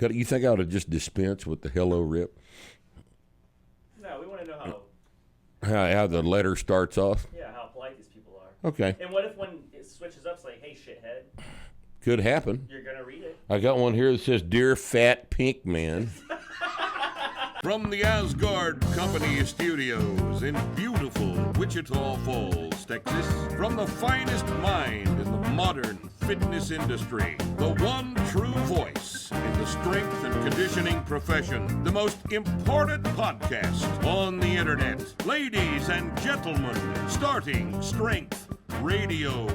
You think I ought to just dispense with the hello, Rip? No, we want to know How the letter starts off? Yeah, how polite these people are. Okay. And what if when it switches up, it's like, hey, shithead? Could happen. You're going to read it. I got one here that says, Dear Fat Pink Man. From the Asgard Company Studios in beautiful Wichita Falls, Texas, from the finest mind in the modern fitness industry, the one true voice in the strength and conditioning profession, the most important podcast on the internet. Ladies and gentlemen, starting Strength Radio.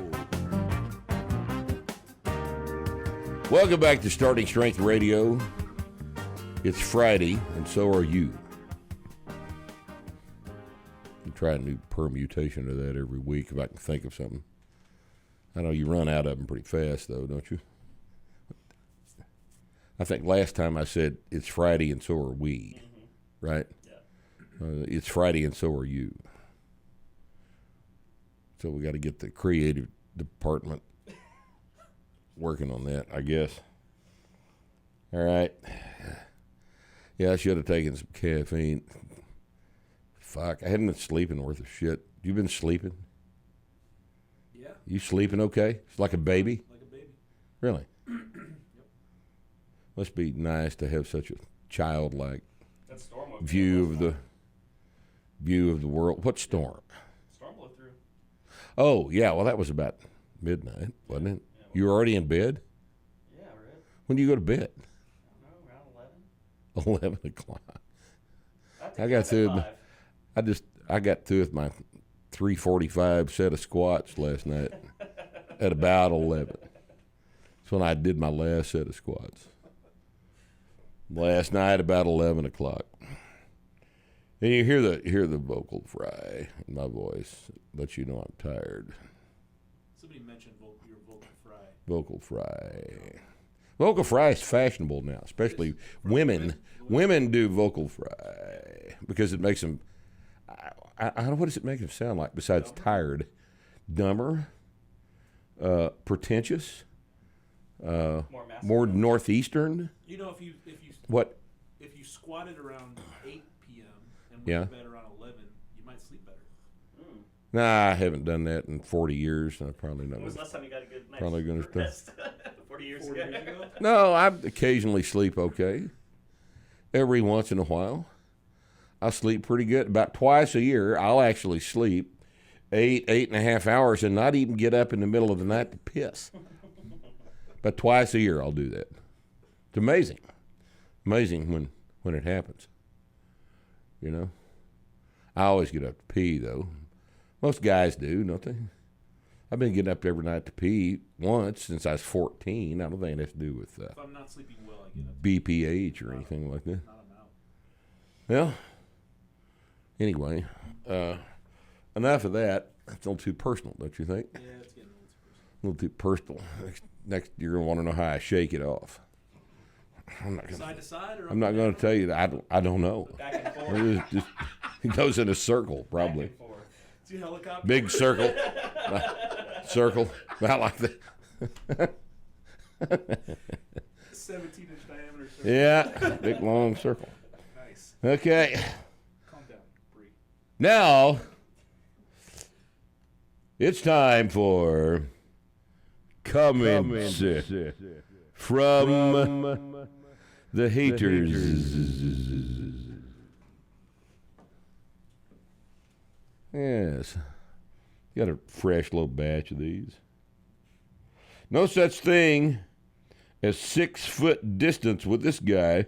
Welcome back to Starting Strength Radio. It's Friday, and so are you. I try a new permutation of that every week if I can think of something. I know you run out of them pretty fast, though, don't you? I think last time I said, it's Friday, and so are we, right? Yeah. It's Friday, and so are you. So we got to get the creative department working on that, I guess. All right. Yeah, I should have taken some caffeine. Fuck, I haven't been sleeping worth of shit. You been sleeping? Yeah. You sleeping okay? It's like a baby? Like a baby. Really? Yep. Must be nice to have such a childlike view of the world. What storm? Storm blew through. Oh, yeah, well, that was about midnight, wasn't it? Yeah, you were already in bed? Yeah, right. When do you go to bed? I don't know, around 11. 11 o'clock. I got through. I got through with my 345 set of squats last night at about 11. That's when I did my last set of squats. Last night about 11 o'clock. And you hear the vocal fry in my voice, let you know I'm tired. Somebody mentioned your vocal fry. Vocal fry. Vocal fry is fashionable now, especially women. Women do vocal fry because it makes them. I don't know, what does it make them sound like besides tired? Dumber, pretentious, more northeastern. You know, if you squatted around 8 p.m. and went to bed around 11, you might sleep better. Nah, I haven't done that in 40 years. I probably not. When was the last time you got a good night's probably going to rest? 40 years ago? No, I occasionally sleep okay. Every once in a while. I sleep pretty good. About twice a year, I'll actually sleep 8.5 hours and not even get up in the middle of the night to piss. But twice a year I'll do that. It's amazing. Amazing when it happens. You know? I always get up to pee, though. Most guys do, don't they? I've been getting up every night to pee once since I was 14. I don't think it has to do with if I'm not sleeping well, I get up. BPH or anything like that. Not I'm out. Well, anyway, enough of that. It's a little too personal, don't you think? Yeah, it's getting a little too personal. A little too personal. Next you're going to want to know how I shake it off. Side to side, or I'm not going to tell you that. I don't know. Back and forth. It goes in a circle, probably. Back and forth. See a helicopter? Big circle. Circle. About like that. 17-inch diameter circle. Yeah. Big, long circle. Nice. Okay. Calm down, Bree. Now, it's time for comments from the haters. Yes. Got a fresh little batch of these. No such thing as 6 foot distance with this guy.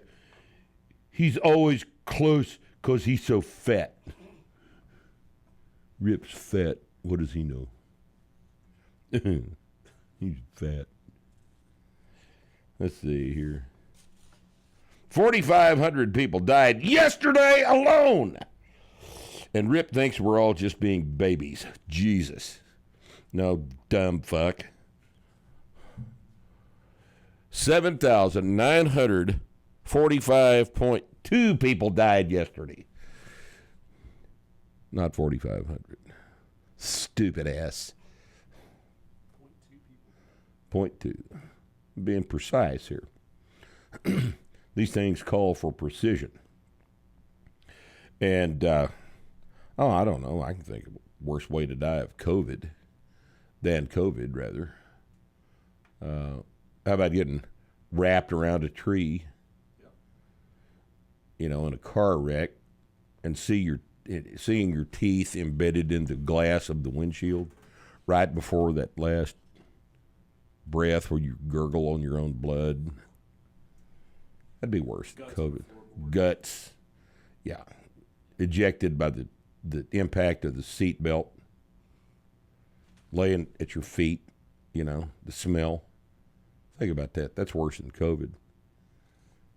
He's always close because he's so fat. Rip's fat. What does he know? He's fat. Let's see here. 4,500 people died yesterday alone. And Rip thinks we're all just being babies. Jesus. No, dumb fuck. 7,945.2 people died yesterday. Not 4,500. Stupid ass. 0.2 people. 0.2. Being precise here. These things call for precision. And, I don't know. I can think of a worse way to die of COVID than COVID, rather. How about getting wrapped around a tree, in a car wreck, and seeing your teeth embedded in the glass of the windshield right before that last breath where you gurgle on your own blood? That'd be worse than COVID. Guts, yeah. Ejected by the impact of the seat belt, laying at your feet, the smell. Think about that. That's worse than COVID.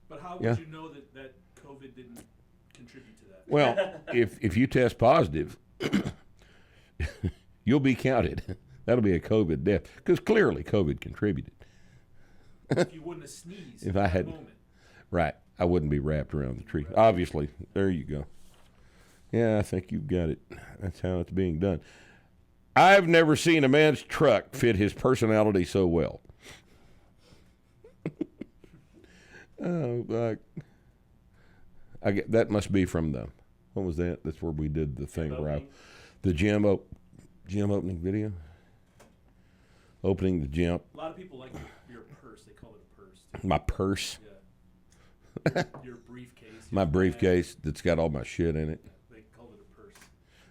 But how would you know that COVID didn't contribute to that? Well, if you test positive, you'll be counted. That'll be a COVID death, because clearly COVID contributed. If you wouldn't have sneezed if I had, moment. Right, I wouldn't be wrapped around the tree. Right. Obviously, there you go. Yeah, I think you've got it. That's how it's being done. I've never seen a man's truck fit his personality so well. That must be from what was that? That's where we did the thing where the gym opening video. Opening the gym. A lot of people like your purse. They call it a purse. Too. My purse. Yeah. Your briefcase. My briefcase that's got all my shit in it. Yeah, they called it a purse.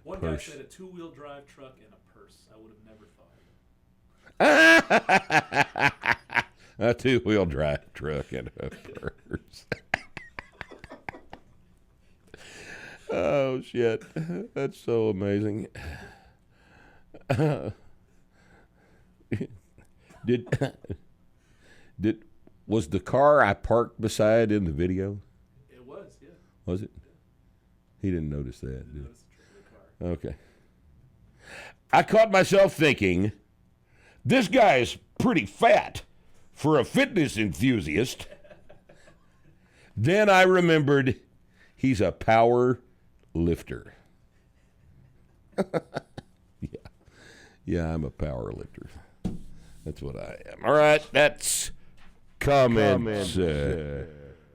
One guy said a 2-wheel drive truck and a purse. I would have never thought. A 2-wheel drive truck and a purse. Oh, shit. That's so amazing. Was the car I parked beside in the video? It was, yeah. Was it? Yeah. He didn't notice that. Didn't notice the car. Okay. I caught myself thinking, this guy's pretty fat for a fitness enthusiast. Then I remembered he's a power lifter. Yeah, I'm a power lifter. That's what I am. All right, that's comments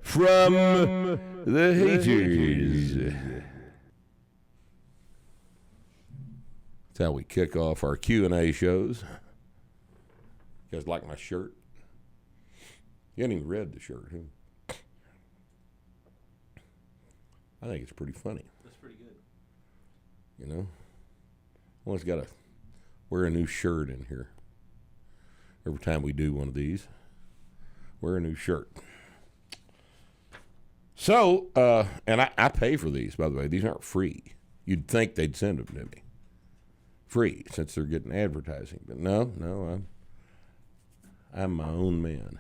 from the haters. That's how we kick off our Q&A shows. You guys like my shirt? You haven't even read the shirt, huh? I think it's pretty funny. That's pretty good. One's got to wear a new shirt in here. Every time we do one of these, wear a new shirt. So, and I pay for these, by the way. These aren't free. You'd think they'd send them to me. Free, since they're getting advertising. But no, I'm my own man.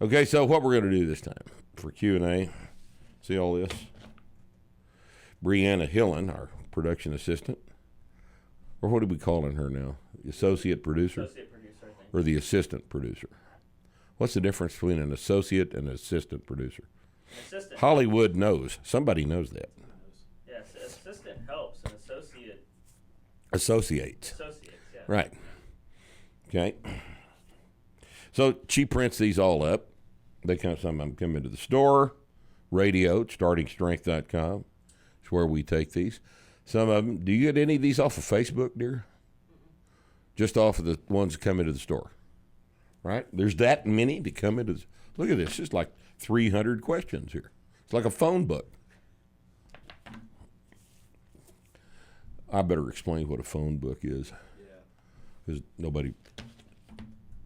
Okay, so what we're going to do this time for Q&A, see all this? Brianna Hillen, our production assistant, or what are we calling her now? The associate producer? Associate producer, I think. Or the assistant producer? What's the difference between an associate and an assistant producer? Assistant. Hollywood knows. Somebody knows that. Yes, assistant helps. An associate. Associates. Associates, yeah. Right. Okay. So she prints these all up. Some of them come into the store. Radio, startingstrength.com. It's where we take these. Some of them, do you get any of these off of Facebook, dear? Just off of the ones that come into the store. Right? There's that many that come into the, look at this. It's like 300 questions here. It's like a phone book. I better explain what a phone book is. Because nobody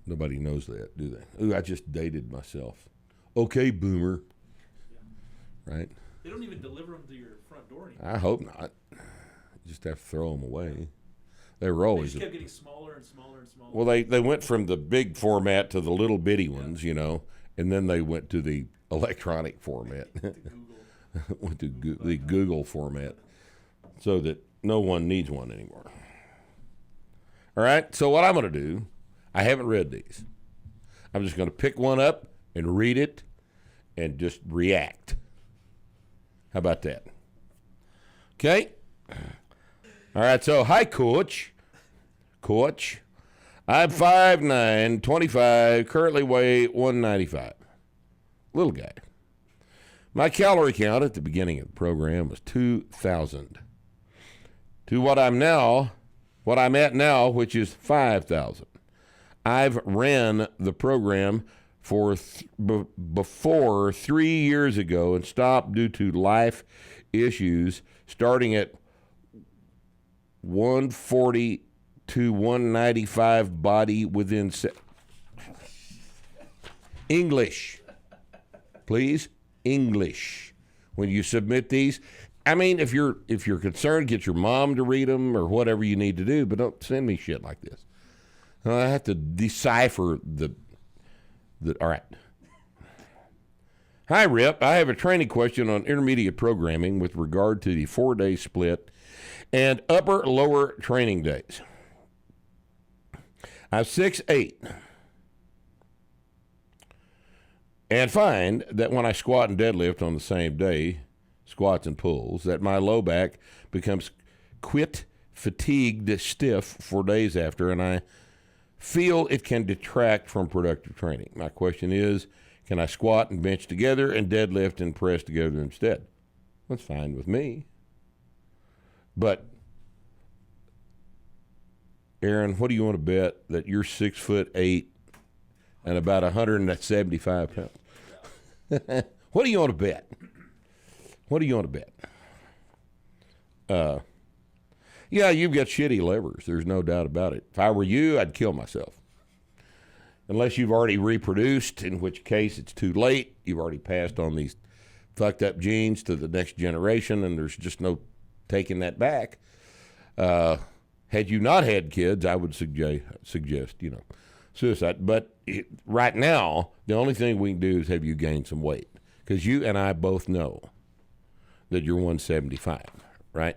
knows that, do they? Ooh, I just dated myself. Okay, boomer. Yeah. Right? They don't even deliver them to your front door anymore. I hope not. You just have to throw them away. They were always. They just kept getting smaller and smaller and smaller. Well, they went from the big format to the little bitty ones, and then they went to the electronic format. Went to the Google format, so that no one needs one anymore. All right, so what I'm going to do, I haven't read these. I'm just going to pick one up and read it and just react. How about that? Okay? All right, so hi, Coach. Coach, I'm 5'9", 25, currently weigh 195. Little guy. My calorie count at the beginning of the program was 2,000. To what I'm at now, which is 5,000. I've ran the program before 3 years ago and stopped due to life issues, starting at 140 to 195 body within English. Please, English. When you submit these, I mean, if you're concerned, get your mom to read them or whatever you need to do, but don't send me shit like this. I have to decipher all right. Hi, Rip. I have a training question on intermediate programming with regard to the 4-day split and upper-lower training days. I'm 6'8", and find that when I squat and deadlift on the same day, squats and pulls, that my low back becomes fatigued stiff for days after, and I feel it can detract from productive training. My question is, can I squat and bench together and deadlift and press together instead? That's fine with me. But, Aaron, what do you want to bet that you're 6'8" and about 175 pounds? What do you want to bet? What do you want to bet? Yeah, you've got shitty levers. There's no doubt about it. If I were you, I'd kill myself. Unless you've already reproduced, in which case it's too late. You've already passed on these fucked up genes to the next generation, and there's just no taking that back. Had you not had kids, I would suggest suicide. But right now, the only thing we can do is have you gain some weight, because you and I both know that you're 175, right?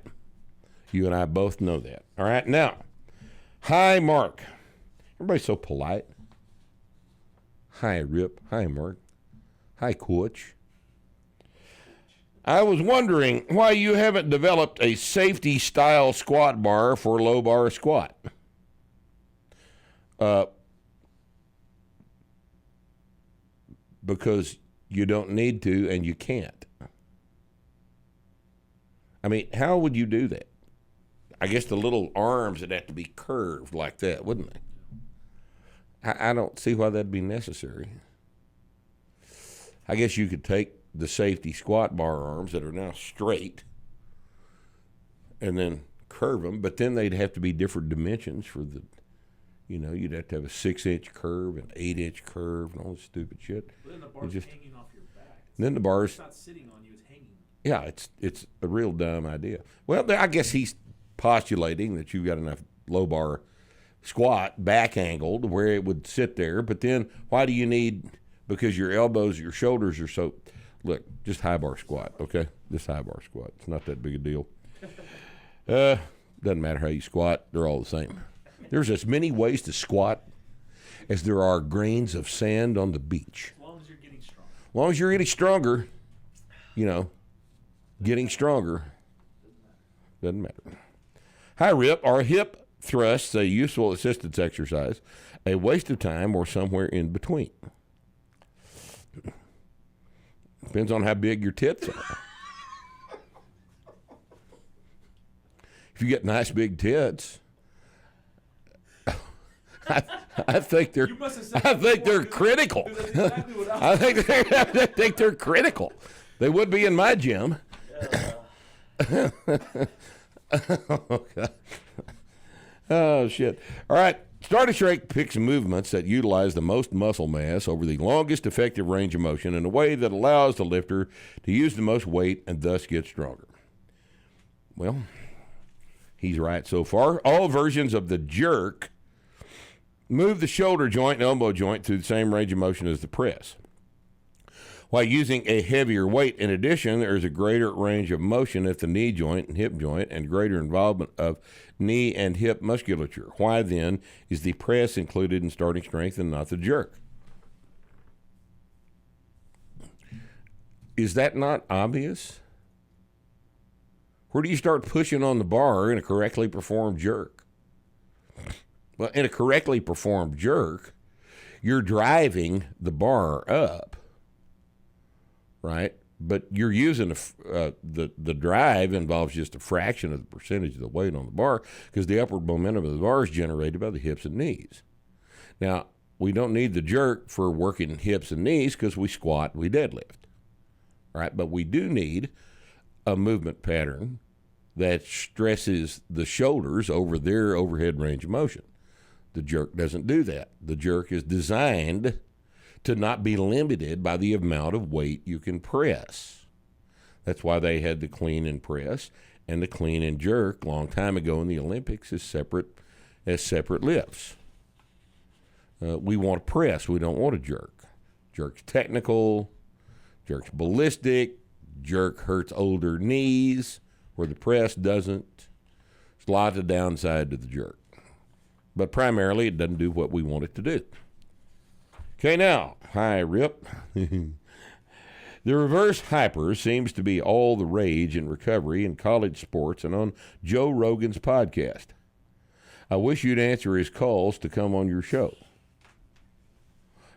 You and I both know that. All right, now, hi, Mark. Everybody's so polite. Hi, Rip. Hi, Mark. Hi, Coach. I was wondering why you haven't developed a safety-style squat bar for low-bar squat. Because you don't need to and you can't. I mean, how would you do that? I guess the little arms would have to be curved like that, wouldn't they? I don't see why that'd be necessary. I guess you could take the safety squat bar arms that are now straight and then curve them, but then they'd have to be different dimensions for the, you'd have to have a 6-inch curve, an 8-inch curve, and all this stupid shit. But then the bar's hanging off your back. Then the bar's... It's not sitting on you, it's hanging. Yeah, it's a real dumb idea. Well, I guess he's postulating that you've got enough low bar squat back angled where it would sit there, but then why do you need, because your elbows, your shoulders are so, look, just high bar squat, okay? Just high bar squat. It's not that big a deal. Doesn't matter how you squat, they're all the same. There's as many ways to squat as there are grains of sand on the beach. As long as you're getting strong. As long as you're getting stronger, getting stronger doesn't matter. Hi, Rip. Are hip thrusts a useful assistance exercise, a waste of time, or somewhere in between? Depends on how big your tits are. If you get nice big tits, I think they're critical. I think they're critical. They would be in my gym. Oh, God. Oh, shit. All right. Start a Shrink picks movements that utilize the most muscle mass over the longest effective range of motion in a way that allows the lifter to use the most weight and thus get stronger. Well, he's right so far. All versions of the jerk move the shoulder joint and elbow joint through the same range of motion as the press. While using a heavier weight, in addition, there is a greater range of motion at the knee joint and hip joint and greater involvement of knee and hip musculature. Why, then, is the press included in starting strength and not the jerk? Is that not obvious? Where do you start pushing on the bar in a correctly performed jerk? Well, in a correctly performed jerk, you're driving the bar up, right? But you're using the drive involves just a fraction of the percentage of the weight on the bar because the upward momentum of the bar is generated by the hips and knees. Now, we don't need the jerk for working hips and knees because we squat, we deadlift, right? But we do need a movement pattern that stresses the shoulders over their overhead range of motion. The jerk doesn't do that. The jerk is designed to not be limited by the amount of weight you can press. That's why they had the clean and press and the clean and jerk a long time ago in the Olympics as separate lifts. We want to press. We don't want to jerk. Jerk's technical. Jerk's ballistic. Jerk hurts older knees where the press doesn't. There's a lot of downside to the jerk. But primarily it doesn't do what we want it to do. Okay, now, hi, Rip. The reverse hyper seems to be all the rage in recovery in college sports and on Joe Rogan's podcast. I wish you'd answer his calls to come on your show.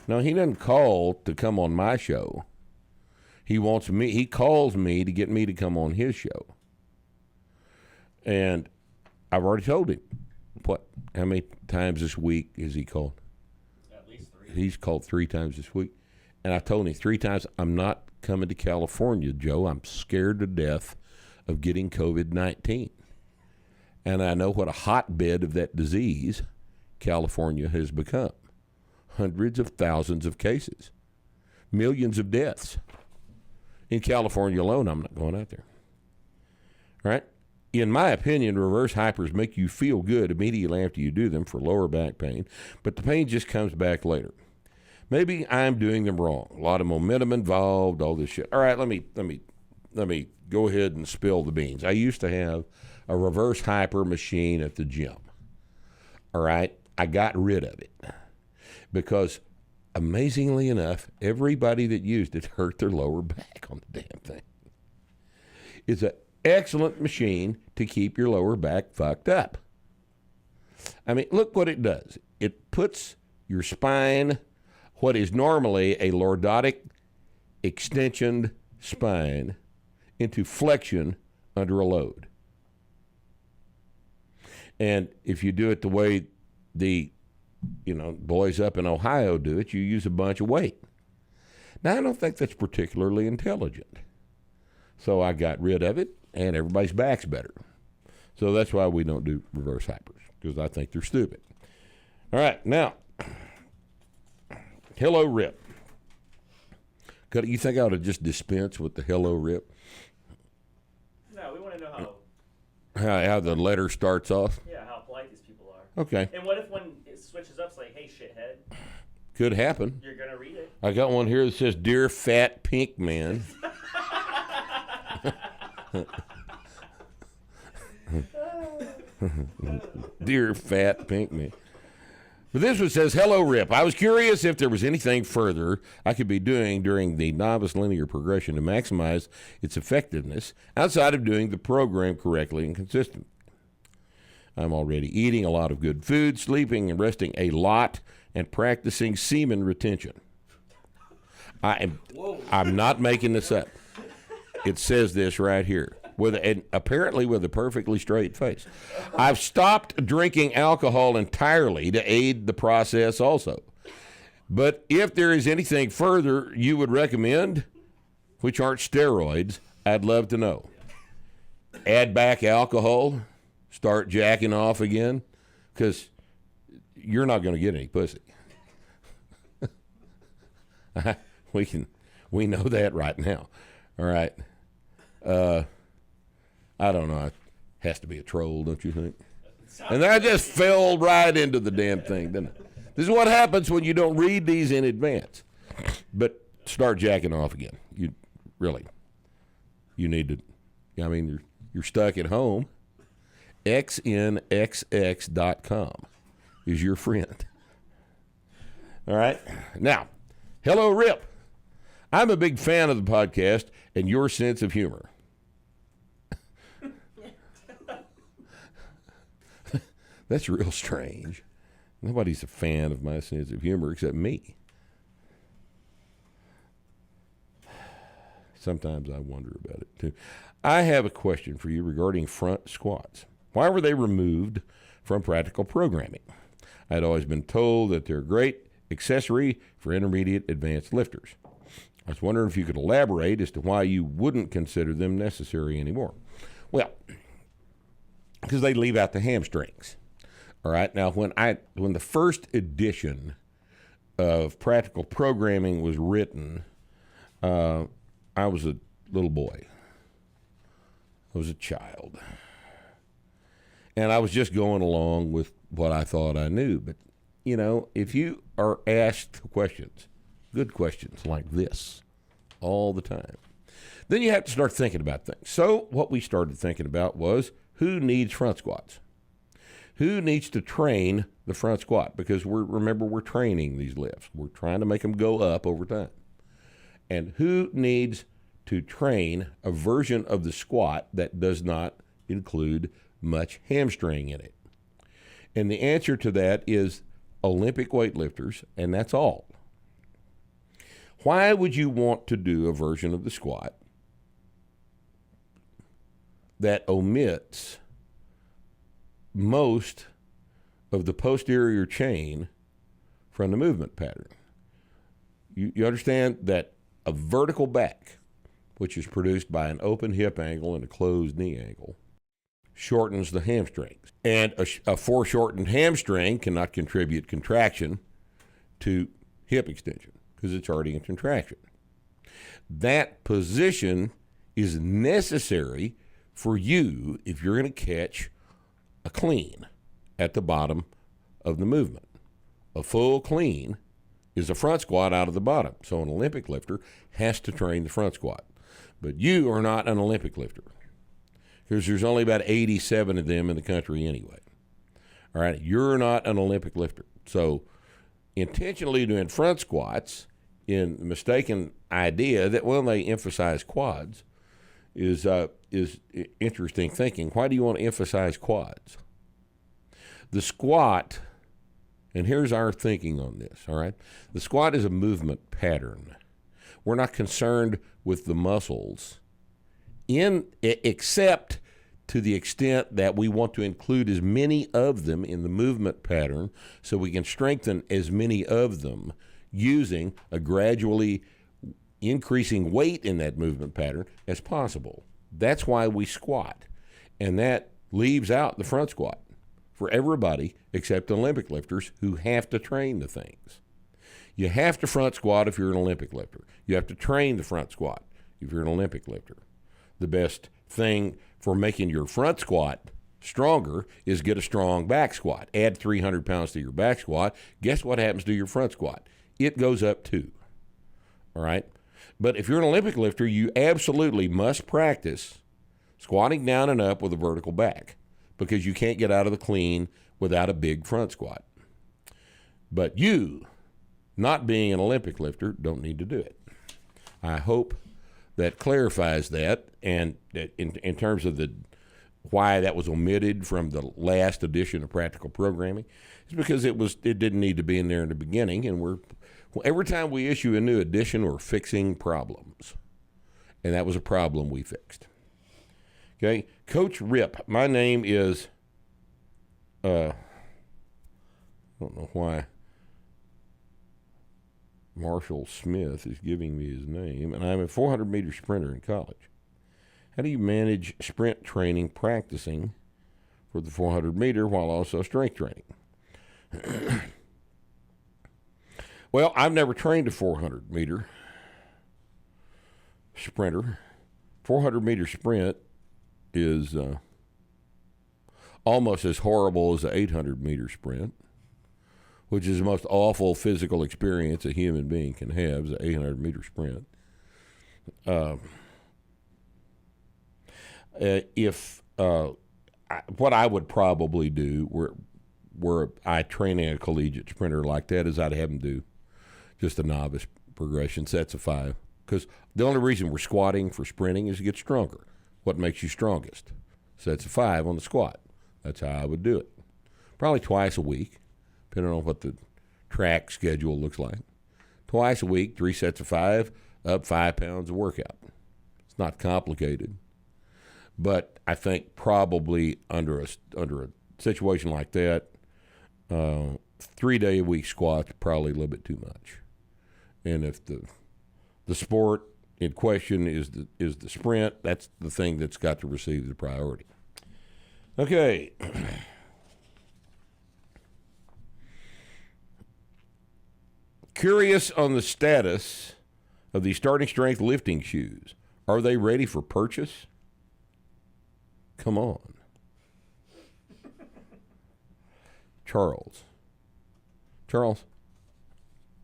No, he doesn't call to come on my show. He calls me to get me to come on his show. And I've already told him. How many times this week has he called? At least 3. He's called 3 times this week. And I told him 3 times, I'm not coming to California, Joe. I'm scared to death of getting COVID-19. And I know what a hotbed of that disease California has become. Hundreds of thousands of cases. Millions of deaths. In California alone, I'm not going out there. All right? In my opinion, reverse hypers make you feel good immediately after you do them for lower back pain, but the pain just comes back later. Maybe I'm doing them wrong. A lot of momentum involved, all this shit. All right, let me go ahead and spill the beans. I used to have a reverse hyper machine at the gym. All right, I got rid of it because amazingly enough, everybody that used it hurt their lower back on the damn thing. It's an excellent machine to keep your lower back fucked up. I mean, look what it does. It puts your spine, what is normally a lordotic extensioned spine, into flexion under a load. And if you do it the way the boys up in Ohio do it, you use a bunch of weight. Now, I don't think that's particularly intelligent. So I got rid of it, and everybody's back's better. So that's why we don't do reverse hypers, because I think they're stupid. All right, now, hello, Rip. You think I ought to just dispense with the hello, Rip? No, we want to know How the letter starts off? how polite these people are. Okay. And what if when it switches up, it's like, hey, shithead, Could happen. you're going to read it. I got one here that says, Dear Fat Pink Man. Dear Fat Pink Man. But this one says, Hello, Rip. I was curious if there was anything further I could be doing during the novice linear progression to maximize its effectiveness outside of doing the program correctly and consistently. I'm already eating a lot of good food, sleeping and resting a lot, and practicing semen retention. I'm not making this up. It says this right here, apparently with a perfectly straight face. I've stopped drinking alcohol entirely to aid the process also. But if there is anything further you would recommend, which aren't steroids, I'd love to know. Add back alcohol, start jacking off again, because you're not going to get any pussy. We know that right now. All right. I don't know. It has to be a troll, don't you think? And I just fell right into the damn thing, didn't it? This is what happens when you don't read these in advance. But start jacking off again. You need to. I mean, you're stuck at home. xnxx.com is your friend. All right. Now, hello, Rip. I'm a big fan of the podcast and your sense of humor. That's real strange. Nobody's a fan of my sense of humor except me. Sometimes I wonder about it, too. I have a question for you regarding front squats. Why were they removed from practical programming? I'd always been told that they're a great accessory for intermediate advanced lifters. I was wondering if you could elaborate as to why you wouldn't consider them necessary anymore. Well, because they leave out the hamstrings. All right. Now, when the first edition of practical programming was written, I was a little boy. I was a child. And I was just going along with what I thought I knew. But, you know, if you are asked questions, good questions like this all the time, then you have to start thinking about things. So what we started thinking about was, who needs front squats? Who needs to train the front squat? Because we're training these lifts. We're trying to make them go up over time. And who needs to train a version of the squat that does not include much hamstring in it? And the answer to that is Olympic weightlifters, and that's all. Why would you want to do a version of the squat that omits most of the posterior chain from the movement pattern? You understand that a vertical back, which is produced by an open hip angle and a closed knee angle, shortens the hamstrings. And a foreshortened hamstring cannot contribute contraction to hip extension because it's already in contraction. That position is necessary for you if you're going to catch a clean at the bottom of the movement. A full clean is a front squat out of the bottom. So an Olympic lifter has to train the front squat. But you are not an Olympic lifter because there's only about 87 of them in the country anyway. All right, you're not an Olympic lifter. So intentionally doing front squats in the mistaken idea that, well, they emphasize quads is interesting thinking. Why do you want to emphasize quads? The squat, and here's our thinking on this, all right? The squat is a movement pattern. We're not concerned with the muscles except to the extent that we want to include as many of them in the movement pattern so we can strengthen as many of them using a gradually increasing weight in that movement pattern as possible. That's why we squat. And that leaves out the front squat for everybody except Olympic lifters who have to train the things. You have to front squat if you're an Olympic lifter. You have to train the front squat if you're an Olympic lifter. The best thing for making your front squat stronger is get a strong back squat. Add 300 pounds to your back squat. Guess what happens to your front squat? It goes up too. All right? But if you're an Olympic lifter, you absolutely must practice squatting down and up with a vertical back because you can't get out of the clean without a big front squat. But you, not being an Olympic lifter, don't need to do it. I hope that clarifies that, and in terms of why that was omitted from the last edition of Practical Programming, it's because it didn't need to be in there in the beginning, and every time we issue a new edition, we're fixing problems, and that was a problem we fixed. Okay, Coach Rip. My name is I don't know why Marshall Smith is giving me his name, and I'm a 400-meter sprinter in college. How do you manage sprint training practicing for the 400-meter while also strength training? Well, I've never trained a 400-meter sprinter. 400-meter sprint is almost as horrible as the 800-meter sprint, which is the most awful physical experience a human being can have, is the 800-meter sprint. What I would probably do were I training a collegiate sprinter like that is I'd have them do just a novice progression, sets of 5. Because the only reason we're squatting for sprinting is to get stronger. What makes you strongest? Sets of 5 on the squat. That's how I would do it. Probably twice a week. depending on what the track schedule looks like. Twice a week, 3 sets of 5, up 5 pounds of workout. It's not complicated. But I think probably under a situation like that, 3-day-a-week squats probably a little bit too much. And if the sport in question is the sprint, that's the thing that's got to receive the priority. Okay. Curious on the status of the starting strength lifting shoes. Are they ready for purchase? Come on. Charles,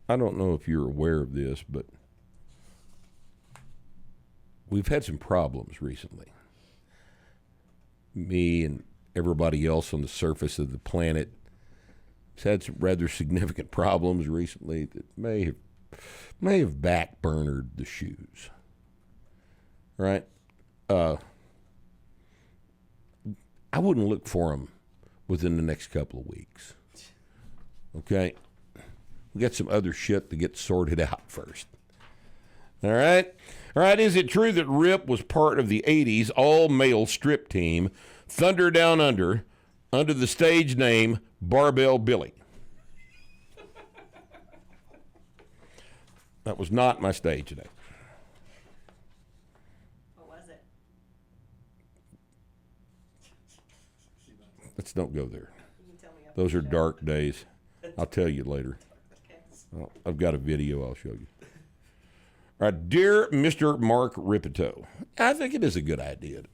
I don't know if you're aware of this, but we've had some problems recently. Me and everybody else on the surface of the planet has had some rather significant problems recently that may have backburnered the shoes. Right? I wouldn't look for them within the next couple of weeks. Okay? We got some other shit to get sorted out first. All right? All right, is it true that Rip was part of the 80s all-male strip team, Thunder Down Under the stage name Barbell Billy? That was not my stage name. What was it? Let's don't go there. You can tell me after Those the are show. dark days. I'll tell you later. Okay. Well, I've got a video I'll show you. All right, dear Mr. Mark Rippetoe, I think it is a good idea to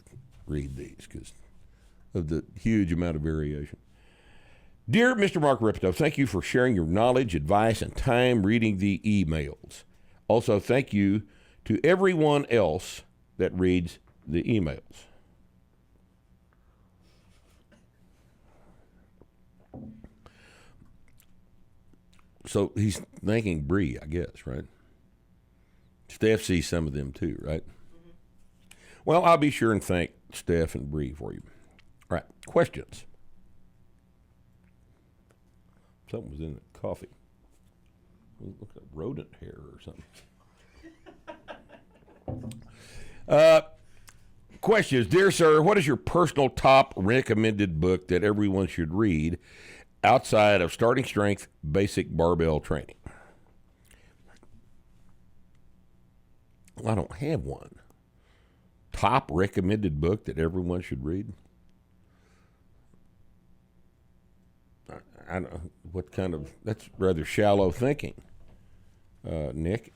read these because of the huge amount of variation. Dear Mr. Mark Rippetoe, thank you for sharing your knowledge, advice, and time reading the emails. Also, thank you to everyone else that reads the emails. So he's thanking Bree, I guess, right? Steph sees some of them too, right? Mm-hmm. Well, I'll be sure and thank Steph and Bree for you. All right, questions. Something was in the coffee. Look at rodent hair or something. Questions. Dear sir, what is your personal top recommended book that everyone should read outside of starting strength basic barbell training? Well, I don't have one. Top recommended book that everyone should read? I don't know what kind of, that's rather shallow thinking. Nick?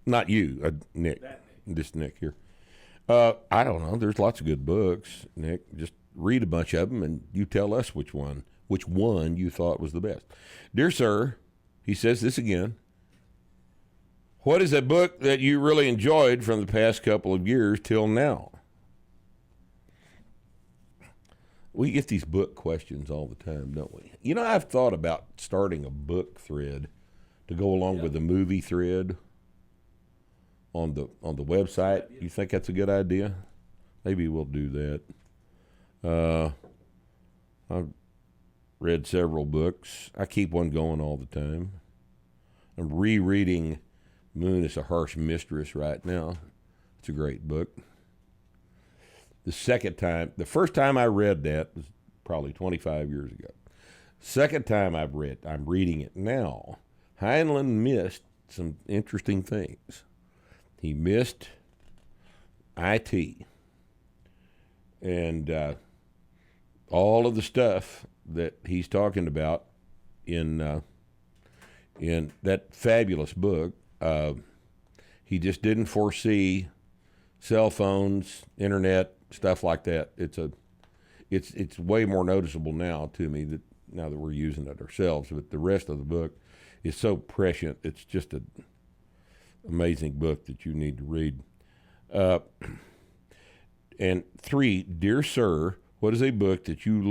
Not you, Nick. Just Nick here. I don't know. There's lots of good books, Nick. Just read a bunch of them and you tell us which one you thought was the best. Dear sir, he says this again. What is a book that you really enjoyed from the past couple of years till now? We get these book questions all the time, don't we? You know, I've thought about starting a book thread to go along with the movie thread on the website. You think that's a good idea? Maybe we'll do that. I've read several books. I keep one going all the time. I'm rereading Moon is a Harsh Mistress right now. It's a great book. The first time I read that was probably 25 years ago. Second time I'm reading it now. Heinlein missed some interesting things. He missed IT and all of the stuff that he's talking about in that fabulous book. He just didn't foresee cell phones, internet, stuff like that. It's way more noticeable now to me now that we're using it ourselves. But the rest of the book is so prescient. It's just an amazing book that you need to read. And 3, dear sir, what is a book that you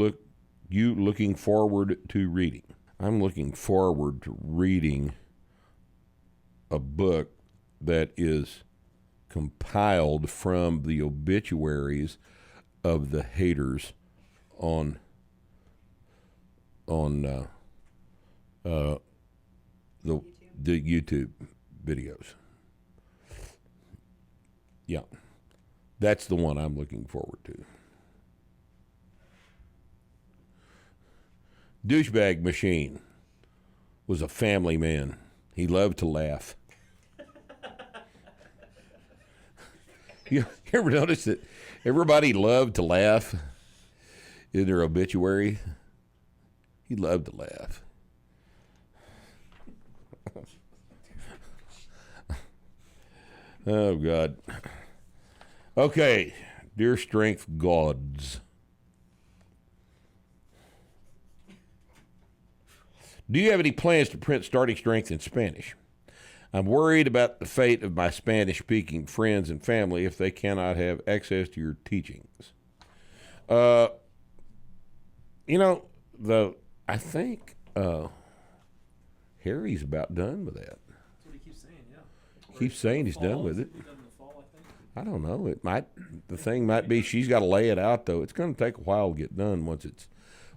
looking forward to reading? I'm looking forward to reading a book that is compiled from the obituaries of the haters on on the YouTube videos. Yeah, that's the one I'm looking forward to. Douchebag Machine was a family man. He loved to laugh. You ever notice that everybody loved to laugh in their obituary? He loved to laugh. Oh, God. Okay, dear strength gods. Do you have any plans to print Starting Strength in Spanish? I'm worried about the fate of my Spanish-speaking friends and family if they cannot have access to your teachings. I think Harry's about done with that. That's what he keeps saying, yeah. Keeps saying he's done with it. Done in the fall, I think. I don't know. The thing might be she's got to lay it out though. It's going to take a while to get done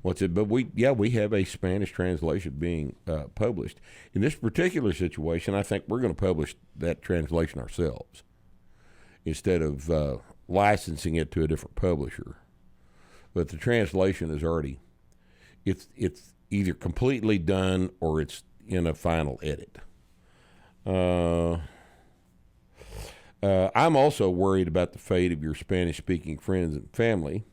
but we have a Spanish translation being published. In this particular situation, I think we're going to publish that translation ourselves instead of licensing it to a different publisher. But the translation is already, it's either completely done or it's in a final edit. I'm also worried about the fate of your Spanish-speaking friends and family.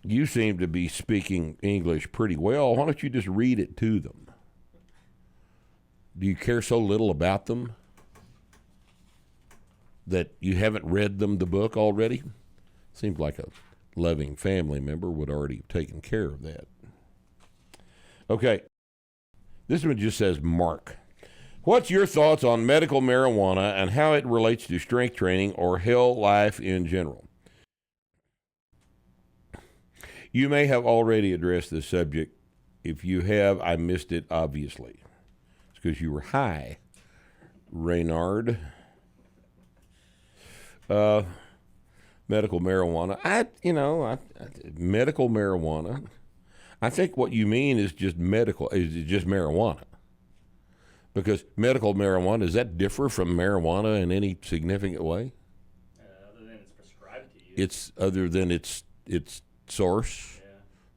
You seem to be speaking English pretty well. Why don't you just read it to them? Do you care so little about them that you haven't read them the book already? Seems like a loving family member would already have taken care of that. Okay. This one just says Mark. What's your thoughts on medical marijuana and how it relates to strength training or hell life in general? You may have already addressed this subject. If you have, I missed it, obviously. It's because you were high, Reynard. Medical marijuana. Medical marijuana. I think what you mean is just marijuana. Because medical marijuana, does that differ from marijuana in any significant way? Other than it's prescribed to you. It's other than its source,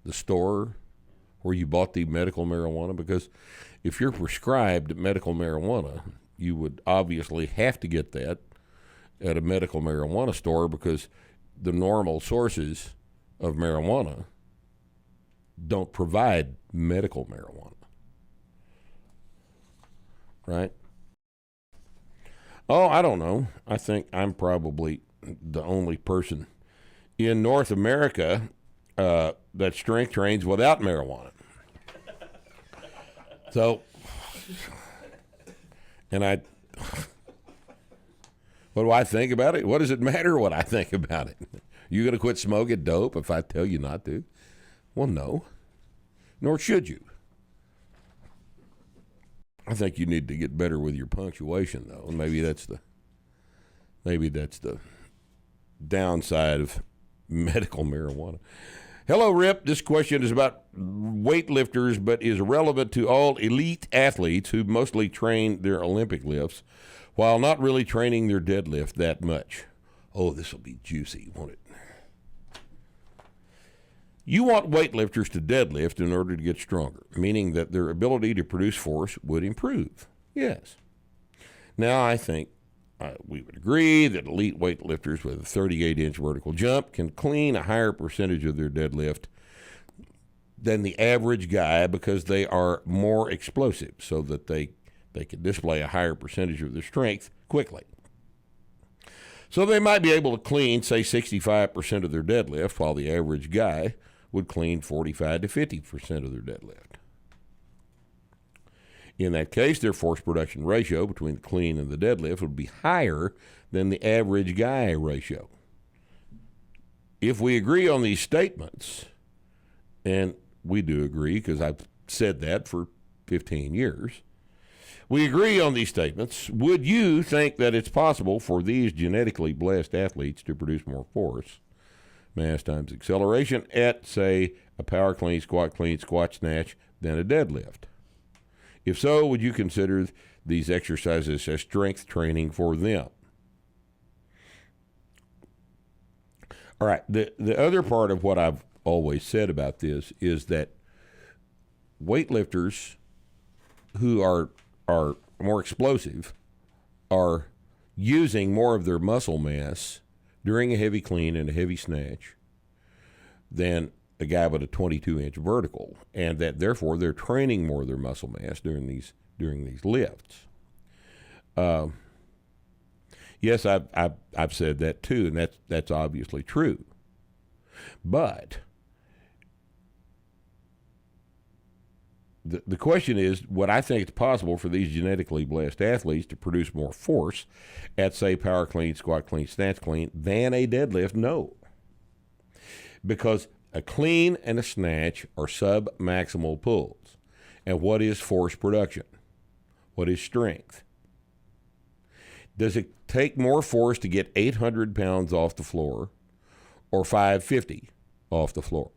the store where you bought the medical marijuana. Because if you're prescribed medical marijuana, you would obviously have to get that at a medical marijuana store because the normal sources of marijuana don't provide medical marijuana. Right? Oh, I don't know. I think I'm probably the only person in North America that strength trains without marijuana. So, what do I think about it? What does it matter what I think about it? You going to quit smoking dope if I tell you not to? Well, no. Nor should you. I think you need to get better with your punctuation, though. And maybe that's the downside of medical marijuana. Hello, Rip. This question is about weightlifters, but is relevant to all elite athletes who mostly train their Olympic lifts while not really training their deadlift that much. Oh, this will be juicy, won't it? You want weightlifters to deadlift in order to get stronger, meaning that their ability to produce force would improve. Yes. Now, I think we would agree that elite weightlifters with a 38-inch vertical jump can clean a higher percentage of their deadlift than the average guy because they are more explosive so that they can display a higher percentage of their strength quickly. So they might be able to clean, say, 65% of their deadlift, while the average guy would clean 45 to 50% of their deadlift. In that case, their force production ratio between the clean and the deadlift would be higher than the average guy ratio. If we agree on these statements, and we do agree because I've said that for 15 years, we agree on these statements, would you think that it's possible for these genetically blessed athletes to produce more force mass times acceleration at, say, a power clean, squat, snatch, than a deadlift? If so, would you consider these exercises as strength training for them? All right, the other part of what I've always said about this is that weightlifters who are more explosive are using more of their muscle mass during a heavy clean and a heavy snatch than a guy with a 22-inch vertical, and that therefore they're training more of their muscle mass during these lifts. Yes, I've said that too, and that's obviously true. But the question is, would I think it's possible for these genetically blessed athletes to produce more force at, say, power clean, squat clean, snatch clean than a deadlift? No. Because a clean and a snatch are sub-maximal pulls. And what is force production? What is strength? Does it take more force to get 800 pounds off the floor or 550 off the floor?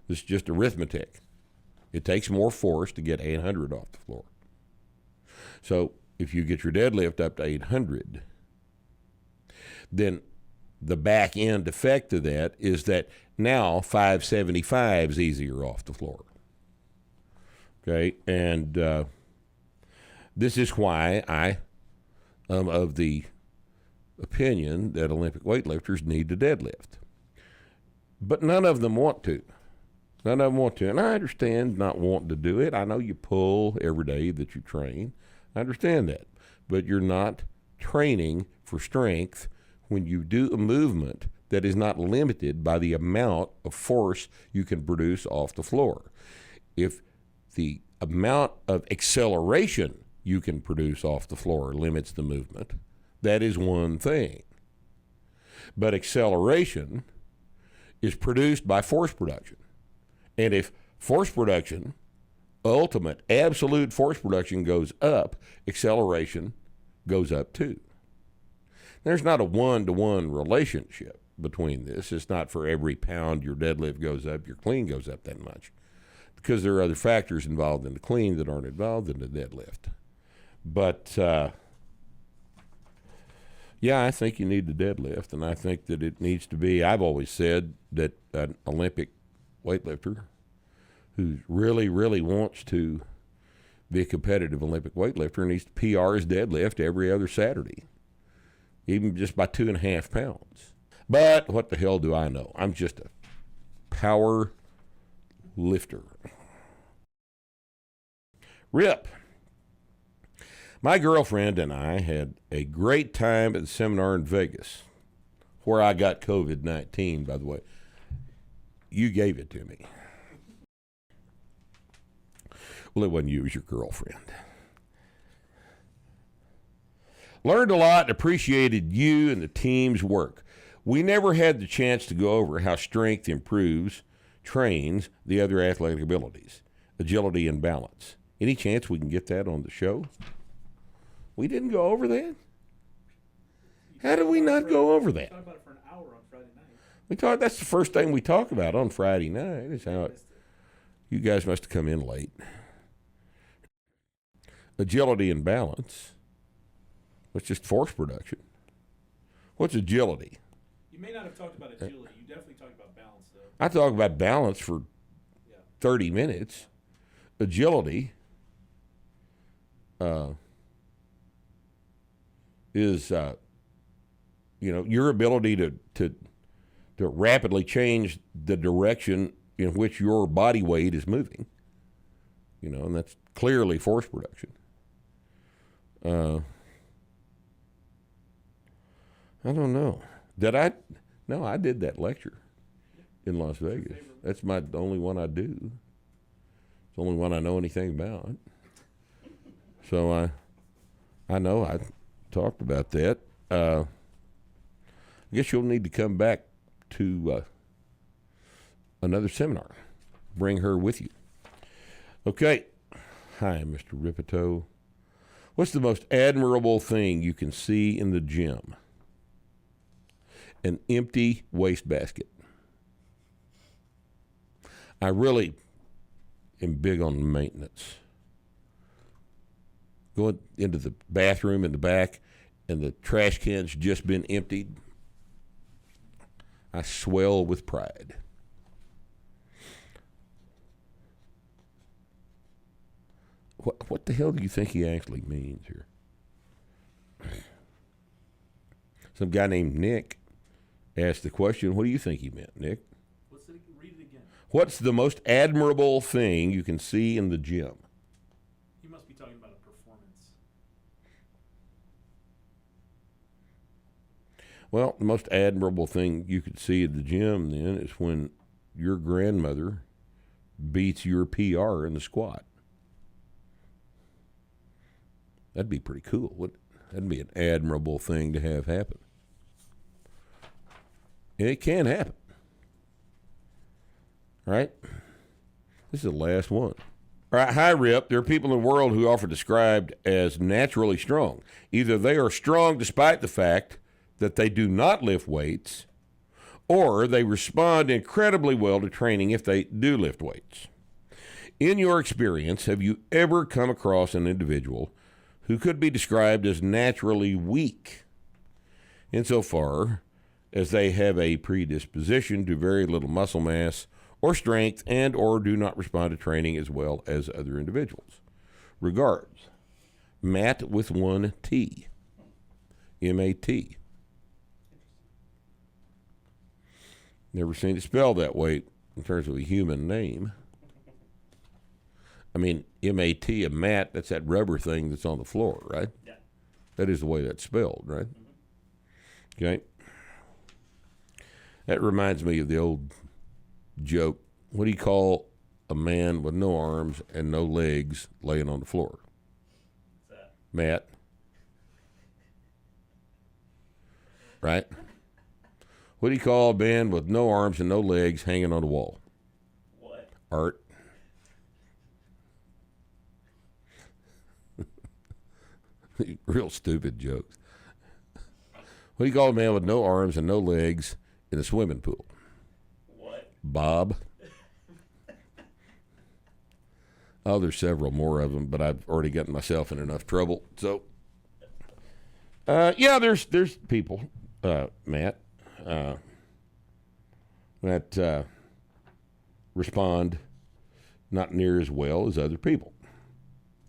This is just arithmetic. It takes more force to get 800 off the floor. So if you get your deadlift up to 800, then the back end effect of that is that now 575 is easier off the floor. Okay, and this is why I am of the opinion that Olympic weightlifters need to deadlift. But none of them want to. None of them want to. And I understand not wanting to do it. I know you pull every day that you train. I understand that. But you're not training for strength when you do a movement that is not limited by the amount of force you can produce off the floor. If the amount of acceleration you can produce off the floor limits the movement, that is one thing. But acceleration is produced by force production. And if force production, ultimate, absolute force production goes up, acceleration goes up too. There's not a one-to-one relationship between this. It's not for every pound your deadlift goes up, your clean goes up that much, because there are other factors involved in the clean that aren't involved in the deadlift. But, yeah, I think you need the deadlift, and I think that it needs to be, I've always said that an Olympic weightlifter who really, really wants to be a competitive Olympic weightlifter needs to PR his deadlift every other Saturday, even just by 2.5 pounds. But what the hell do I know? I'm just a power lifter. Rip. My girlfriend and I had a great time at the seminar in Vegas, where I got COVID-19, by the way. You gave it to me. Well, it wasn't you, it was your girlfriend. Learned a lot and appreciated you and the team's work. We never had the chance to go over how strength trains the other athletic abilities, agility and balance. Any chance we can get that on the show? We didn't go over that? How did we not go over that? We talked about it for an hour on Friday night. That's the first thing we talk about on Friday night. Is how you guys must have come in late. Agility and balance. It's just force production. What's agility? You may not have talked about agility. You definitely talked about balance, though. I talk about balance for 30 minutes. Agility is, your ability to rapidly change the direction in which your body weight is moving. And that's clearly force production. I don't know. Did I? No, I did that lecture in Las Vegas. That's the only one I do. It's the only one I know anything about. So I know I talked about that. I guess you'll need to come back to another seminar. Bring her with you. Okay. Hi, Mr. Rippetoe. What's the most admirable thing you can see in the gym? an empty wastebasket. I really am big on maintenance. Going into the bathroom in the back and the trash can's just been emptied, I swell with pride. What the hell do you think he actually means here? Some guy named Nick asked the question, what do you think he meant, Nick? Read it again. What's the most admirable thing you can see in the gym? He must be talking about a performance. Well, the most admirable thing you could see at the gym then is when your grandmother beats your PR in the squat. That'd be pretty cool. That'd be an admirable thing to have happen. And it can happen. Right? This is the last one. All right, hi, Rip. There are people in the world who are often described as naturally strong. Either they are strong despite the fact that they do not lift weights, or they respond incredibly well to training if they do lift weights. In your experience, have you ever come across an individual who could be described as naturally weak, insofar as they have a predisposition to very little muscle mass or strength and or do not respond to training as well as other individuals? Regards, Matt with one T. M-A-T. Never seen it spelled that way in terms of a human name. I mean, M-A-T, a mat, that's that rubber thing that's on the floor, right? Yeah. That is the way that's spelled, right? Mm-hmm. Okay. That reminds me of the old joke. What do you call a man with no arms and no legs laying on the floor? What's that? Matt. Right? What do you call a man with no arms and no legs hanging on the wall? What? Art. Real stupid jokes. What do you call a man with no arms and no legs in a swimming pool? What? Bob. Oh, there's several more of them, but I've already gotten myself in enough trouble. So, yeah, there's people, Matt, that respond not near as well as other people.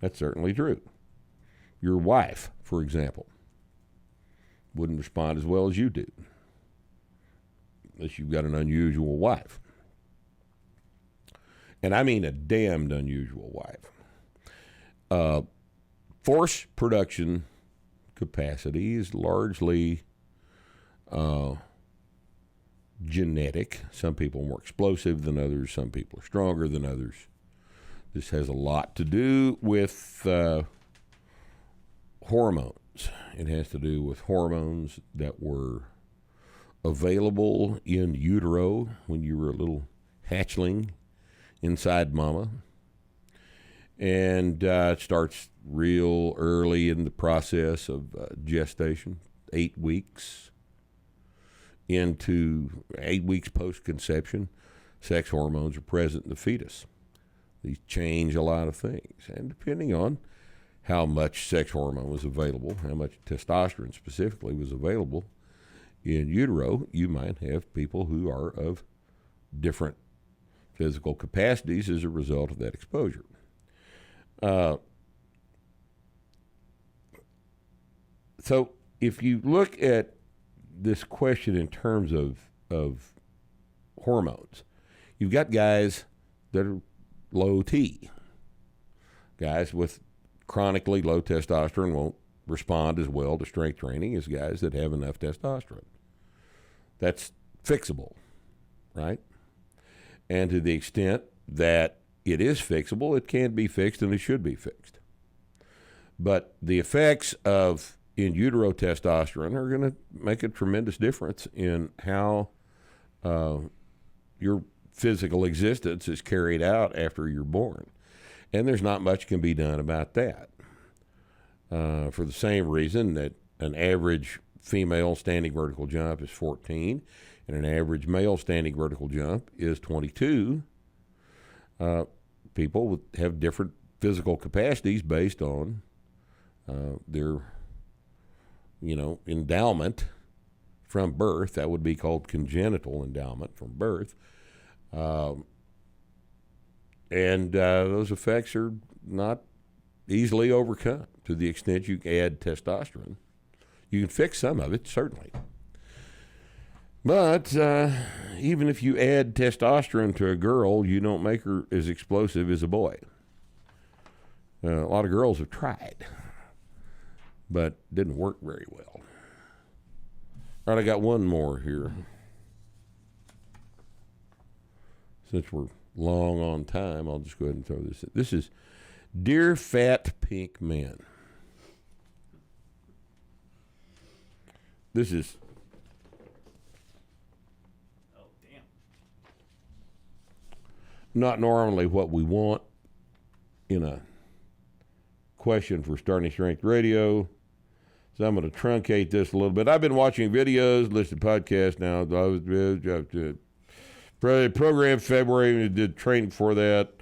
That's certainly true. Your wife, for example, wouldn't respond as well as you do, unless you've got an unusual wife. And I mean a damned unusual wife. Force production capacity is largely genetic. Some people are more explosive than others. Some people are stronger than others. This has a lot to do with hormones. It has to do with hormones that were available in utero when you were a little hatchling inside mama. And it starts real early in the process of gestation, 8 weeks. Into 8 weeks post-conception, sex hormones are present in the fetus. These change a lot of things. And depending on how much sex hormone was available, how much testosterone specifically was available in utero, you might have people who are of different physical capacities as a result of that exposure. So if you look at this question in terms of hormones, you've got guys that are low T. Guys with chronically low testosterone won't respond as well to strength training as guys that have enough testosterone. That's fixable, right? And to the extent that it is fixable, it can be fixed and it should be fixed. But the effects of in utero testosterone are going to make a tremendous difference in how your physical existence is carried out after you're born. And there's not much can be done about that. For the same reason that an average female standing vertical jump is 14, and an average male standing vertical jump is 22. People have different physical capacities based on their, endowment from birth. That would be called congenital endowment from birth. And those effects are not easily overcome to the extent you add testosterone. You can fix some of it, certainly. But even if you add testosterone to a girl, you don't make her as explosive as a boy. A lot of girls have tried, but didn't work very well. All right, I got one more here. Since we're long on time, I'll just go ahead and throw this in. This is Dear Fat Pink Men. This is... Oh, damn. not normally what we want in a question for Starting Strength Radio. So I'm going to truncate this a little bit. I've been watching videos, listened to podcasts now. I was program February, and did training for that.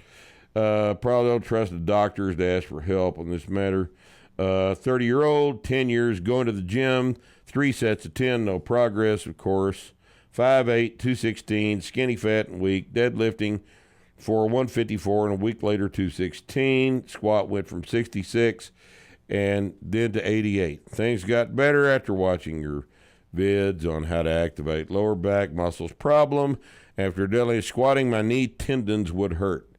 Probably don't trust the doctors to ask for help on this matter. 30-year-old, 10 years, going to the gym, 3 sets of 10, no progress, of course. 5'8", 216, skinny, fat, and weak. Deadlifting for 154, and a week later, 216. Squat went from 66 and then to 88. Things got better after watching your vids on how to activate lower back muscles. Problem, after daily squatting, my knee tendons would hurt.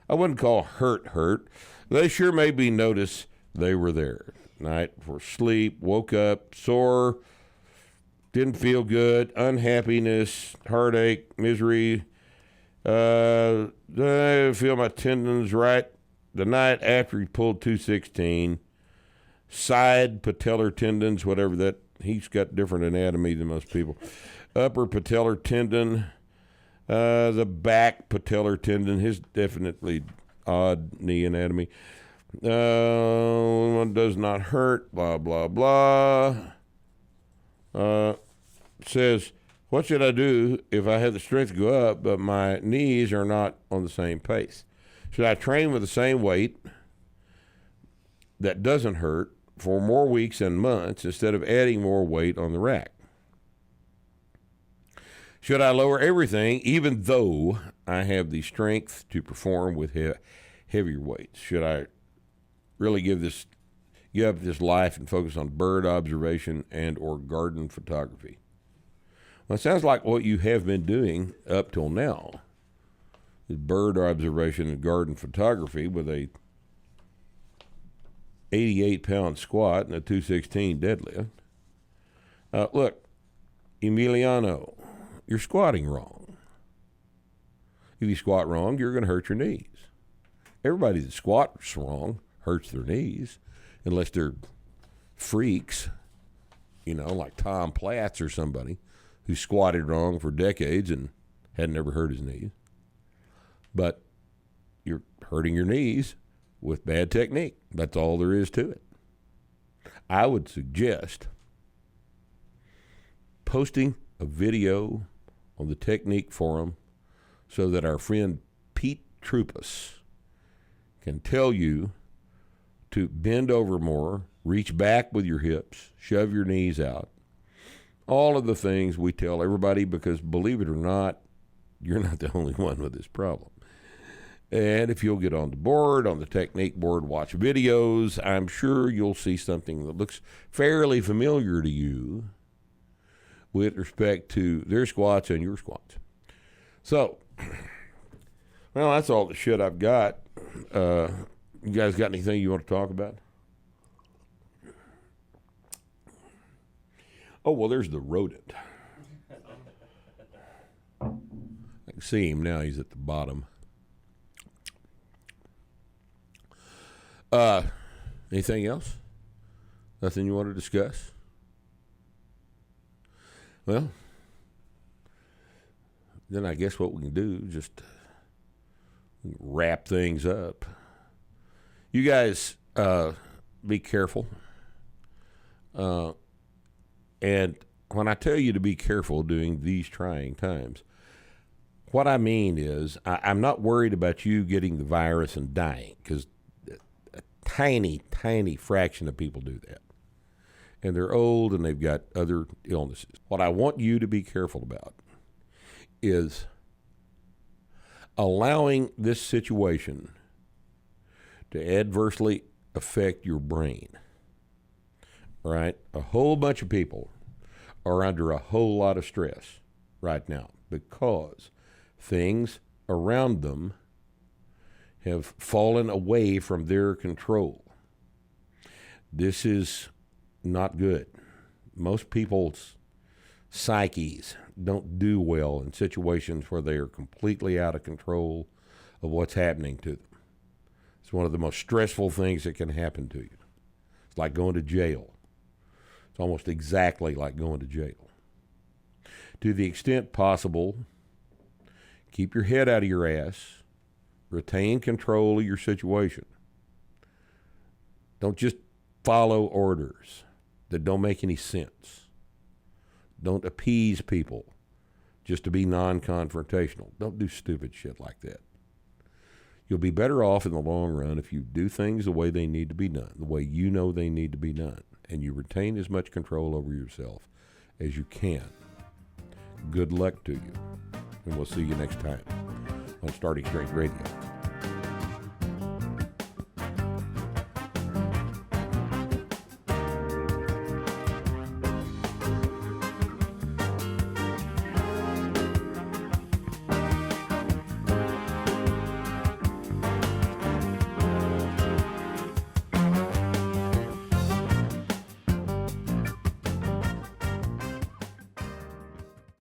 I wouldn't call hurt. They sure made me notice they were there. Night before sleep, woke up sore, didn't feel good, unhappiness, heartache, misery. I feel my tendons right. The night after he pulled 216, side patellar tendons, whatever that, he's got different anatomy than most people. Upper patellar tendon, the back patellar tendon, his definitely odd knee anatomy. One does not hurt, blah, blah, blah. Says, what should I do if I have the strength to go up, but my knees are not on the same pace? Should I train with the same weight that doesn't hurt for more weeks and months instead of adding more weight on the rack? Should I lower everything even though I have the strength to perform with heavier weights? Should I really give up this life and focus on bird observation and or garden photography? Well, it sounds like what you have been doing up till now is bird observation and garden photography with a 88-pound squat and a 216 deadlift. Look, Emiliano, you're squatting wrong. If you squat wrong, you're going to hurt your knees. Everybody that squats wrong hurts their knees, unless they're freaks, like Tom Platz or somebody who squatted wrong for decades and had never hurt his knees. But you're hurting your knees with bad technique. That's all there is to it. I would suggest posting a video on the technique forum so that our friend Pete Trupus can tell you to bend over more, reach back with your hips, shove your knees out. All of the things we tell everybody, because believe it or not, you're not the only one with this problem. And if you'll get on the board, on the technique board, watch videos, I'm sure you'll see something that looks fairly familiar to you with respect to their squats and your squats. So, well, that's all the shit I've got. You guys got anything you want to talk about? Oh, well, there's the rodent. I can see him now. He's at the bottom. Anything else? Nothing you want to discuss? Well, then I guess what we can do is just wrap things up. You guys be careful. And when I tell you to be careful during these trying times, what I mean is I'm not worried about you getting the virus and dying, because a tiny, tiny fraction of people do that. And they're old and they've got other illnesses. What I want you to be careful about is allowing this situation to adversely affect your brain. All right? A whole bunch of people are under a whole lot of stress right now because things around them have fallen away from their control. This is not good. Most people's psyches don't do well in situations where they are completely out of control of what's happening to them. It's one of the most stressful things that can happen to you. It's like going to jail. It's almost exactly like going to jail. To the extent possible, keep your head out of your ass. Retain control of your situation. Don't just follow orders that don't make any sense. Don't appease people just to be non-confrontational. Don't do stupid shit like that. You'll be better off in the long run if you do things the way they need to be done, the way you know they need to be done, and you retain as much control over yourself as you can. Good luck to you, and we'll see you next time on Starting Strength Radio.